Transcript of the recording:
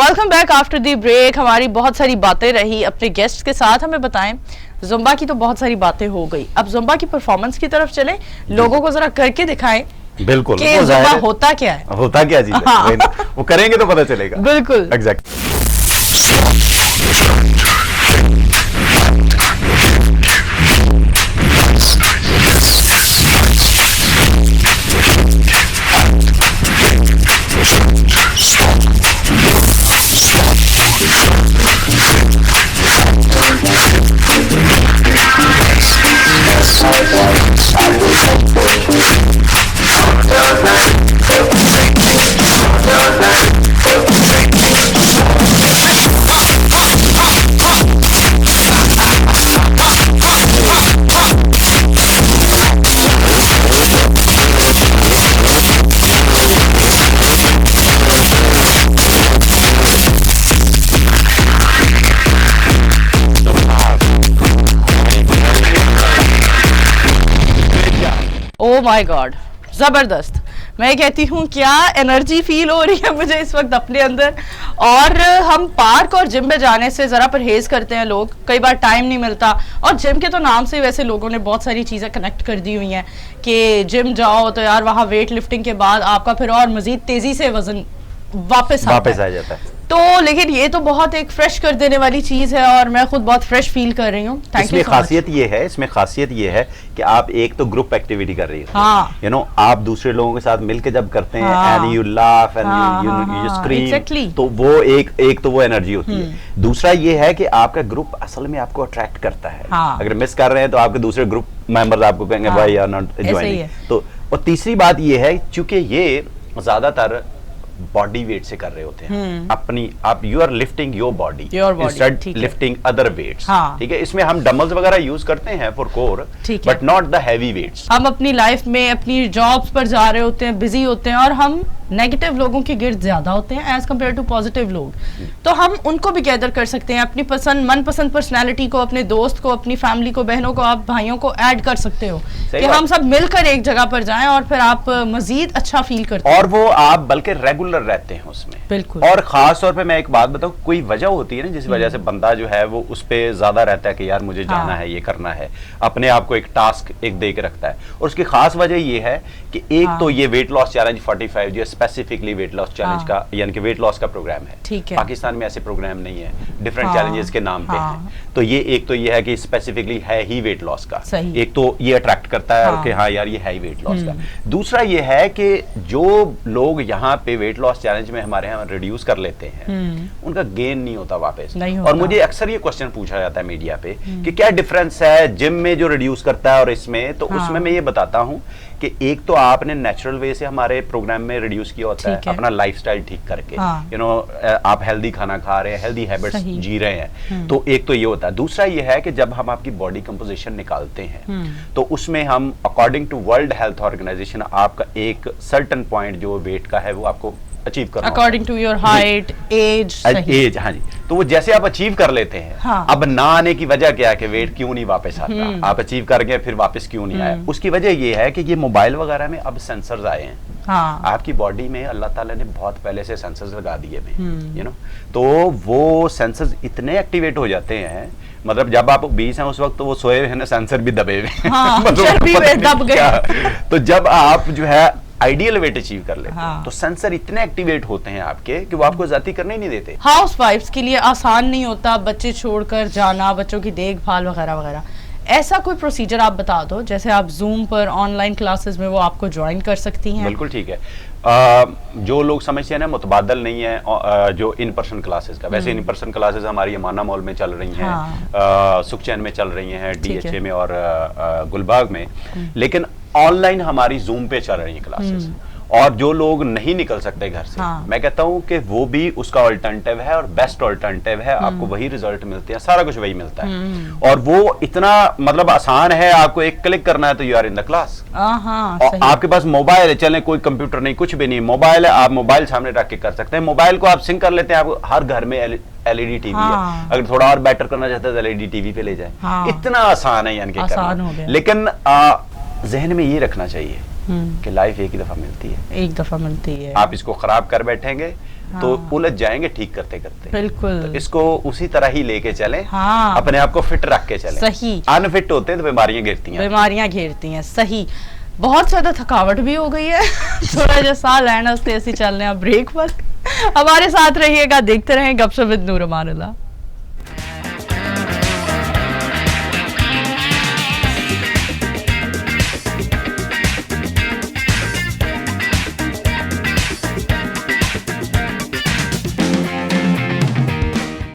Welcome back after the break. हमारी बहुत सारी बातें रही अपने गेस्ट के साथ। हमें बताएं, जुम्बा की तो बहुत सारी बातें हो गई, अब जुम्बा की परफॉर्मेंस की तरफ चलें, लोगों को जरा करके दिखाएं। बिल्कुल, कि जुम्बा होता क्या है, होता क्या चीज है, वो करेंगे तो पता चलेगा। बिल्कुल एग्जैक्ट। ओ माय गॉड, जबरदस्त। मैं कहती हूँ क्या एनर्जी फील हो रही है मुझे इस वक्त अपने अंदर। और हम पार्क और जिम में जाने से जरा परहेज करते हैं लोग, कई बार टाइम नहीं मिलता। और जिम के तो नाम से वैसे लोगों ने बहुत सारी चीजें कनेक्ट कर दी हुई हैं कि जिम जाओ तो यार वहाँ वेट लिफ्टिंग के बाद आपका फिर और मजीद तेजी से वजन वापस आ जाता है। तो लेकिन ये तो बहुत एक फ्रेश कर देने वाली चीज है और मैं खुद बहुत फ्रेश फील कर रही हूँ। इसमें खासियत ये है कि आप एक तो ग्रुप एक्टिविटी कर रही हो, आप दूसरे लोगों के साथ मिलकर जब करते हैं and you laugh and you scream, तो वो एक तो वो एनर्जी होती है। दूसरा ये है कि आपका ग्रुप असल में आपको अट्रैक्ट करता है। अगर मिस कर रहे हैं तो आपके दूसरे ग्रुप मेंबर्स आपको कहेंगे भाई आर नॉट ज्वाइनिंग। तो और तीसरी बात ये है, चूंकि ये ज्यादातर बॉडी वेट से कर रहे होते हैं, आप you are lifting your body instead lifting other weights. ठीक है, इसमें हम डंबल्स वगैरह यूज करते हैं for core, but not the heavy weights. हम अपनी लाइफ में अपनी जॉब्स पर जा रहे होते हैं, बिजी होते हैं, और हम नेगेटिव लोगों के गिर्द ज्यादा होते हैं एज कम्पेयर टू पॉजिटिव लोग। तो हम उनको भी गैदर कर सकते हैं, अपनी मनपसंद पर्सनैलिटी को, अपने दोस्त को, अपनी फैमिली को, बहनों को, आप भाइयों को ऐड कर सकते हो कि हम सब मिलकर एक जगह पर जाएं और फिर आप मजीद अच्छा फील करते हैं और वो आप बल्कि रेगुलर रहते हैं उसमें। बिल्कुल। और खास तौर पे मैं एक बात बताऊं, कोई वजह होती है ना जिस वजह से बंदा जो है वो उस पे ज्यादा रहता है कि यार मुझे जाना है, ये करना है, अपने आप को एक टास्क एक दे के रखता है। और उसकी खास वजह ये है कि एक तो ये वेट लॉस चैलेंज 45 जो स्पेसिफिकली वेट लॉस चैलेंज का यानी कि वेट लॉस का प्रोग्राम है। ठीक है, पाकिस्तान में ऐसे प्रोग्राम नहीं है, डिफरेंट चैलेंजेस के नाम पे हैं। तो ये एक तो ये है कि स्पेसिफिकली है ही वेट लॉस का, एक तो ये अट्रैक्ट करता है कि हाँ यार ये है ही वेट लॉस का। दूसरा ये है कि जो लोग यहाँ पे वेट लॉस चैलेंज में हमारे यहाँ रिड्यूस कर लेते हैं, उनका गेन नहीं होता वापस। और मुझे अक्सर ये क्वेश्चन पूछा जाता है मीडिया पे कि क्या डिफरेंस है जिम में जो रिड्यूस करता है और इसमें। तो उसमें मैं ये बताता हूँ कि एक तो आपने नेचुरल वे से हमारे प्रोग्राम में रिड्यूस किया होता है, अपना लाइफस्टाइल ठीक करके, आप हेल्दी खाना खा रहे हैं, हेल्दी हैबिट्स जी रहे हैं, तो एक तो ये होता है। दूसरा ये है कि जब हम आपकी बॉडी कंपोजिशन निकालते हैं तो उसमें हम according to World Health Organization आपका एक सर्टेन पॉइंट जो वेट का है वो आपको अचीव करना according to your height, age. हाँ जी, तो वो जैसे आप अचीव कर लेते हैं, अब ना आने की वजह क्या है कि वेट क्यों नहीं वापस आता, आप अचीव कर गए फिर वापस क्यों नहीं आया। उसकी वजह ये है कि ये मोबाइल वगैरह में अब सेंसर्स आए हैं। आपकी बॉडी में अल्लाह ताला ने बहुत पहले से सेंसर्स लगा दिए हैं, तो वो सेंसर्स इतने एक्टिवेट हो जाते हैं, मतलब जब आप 20 हैं उस वक्त तो वो सोए हुए हैं, सेंसर भी दबे हुए दब गए। तो जब आप जो है आइडियल वेट अचीव कर लेते हैं तो सेंसर इतने एक्टिवेट होते हैं आपके कि वो आपको ज्यादा करने ही नहीं देते। हाउस वाइफ्स के लिए आसान नहीं होता बच्चे छोड़कर जाना, बच्चों की देखभाल वगैरह वगैरह। ऐसा कोई प्रोसीजर आप बता दो, जैसे आप जूम पर ऑनलाइन क्लासेस में वो आपको ज्वाइन कर सकती हैं। बिल्कुल ठीक है। जो लोग समझते हैं ना मुतबादल नहीं है जो इन पर्सन क्लासेस का, वैसे इन पर्सन क्लासेस हमारी अमाना मॉल में चल रही हैं, सुखचैन में चल रही हैं, DHA में और गुलबाग में, लेकिन ऑनलाइन हमारी जूम पे चल रही है क्लासेस। और जो लोग नहीं निकल सकते घर से, मैं कहता हूँ कि वो भी उसका ऑल्टरनेटिव है और बेस्ट ऑल्टरनेटिव है, आपको वही रिजल्ट मिलते हैं, सारा कुछ वही मिलता है। और वो इतना मतलब आसान है, आपको एक क्लिक करना है तो you are in the class. और आपके पास मोबाइल है, चले कोई कंप्यूटर नहीं, कुछ भी नहीं, मोबाइल है, आप मोबाइल सामने रख के कर सकते हैं। मोबाइल को आप सिंक कर लेते हैं, आपको हर घर में LED टीवी है, अगर थोड़ा और बेटर करना चाहते हैं तो LED टीवी पे ले जाए। इतना आसान है यानी कि करना, लेकिन जहन में ये रखना चाहिए कि लाइफ एक ही दफा मिलती है, एक दफा मिलती है। आप इसको खराब कर बैठेंगे, तो उलझ जाएंगे ठीक करते करते। बिल्कुल, तो इसको उसी तरह ही लेके चलें, हाँ, अपने आप को फिट रख के चलें। सही, अनफिट होते हैं तो बीमारियां घेरती हैं। सही, बहुत ज्यादा थकावट भी हो गई है थोड़ा जो साह लेना उससे ऐसी चलने ब्रेक पर। हमारे साथ रहिएगा, देखते रहें गपशप विद नूर अमानुल्लाह।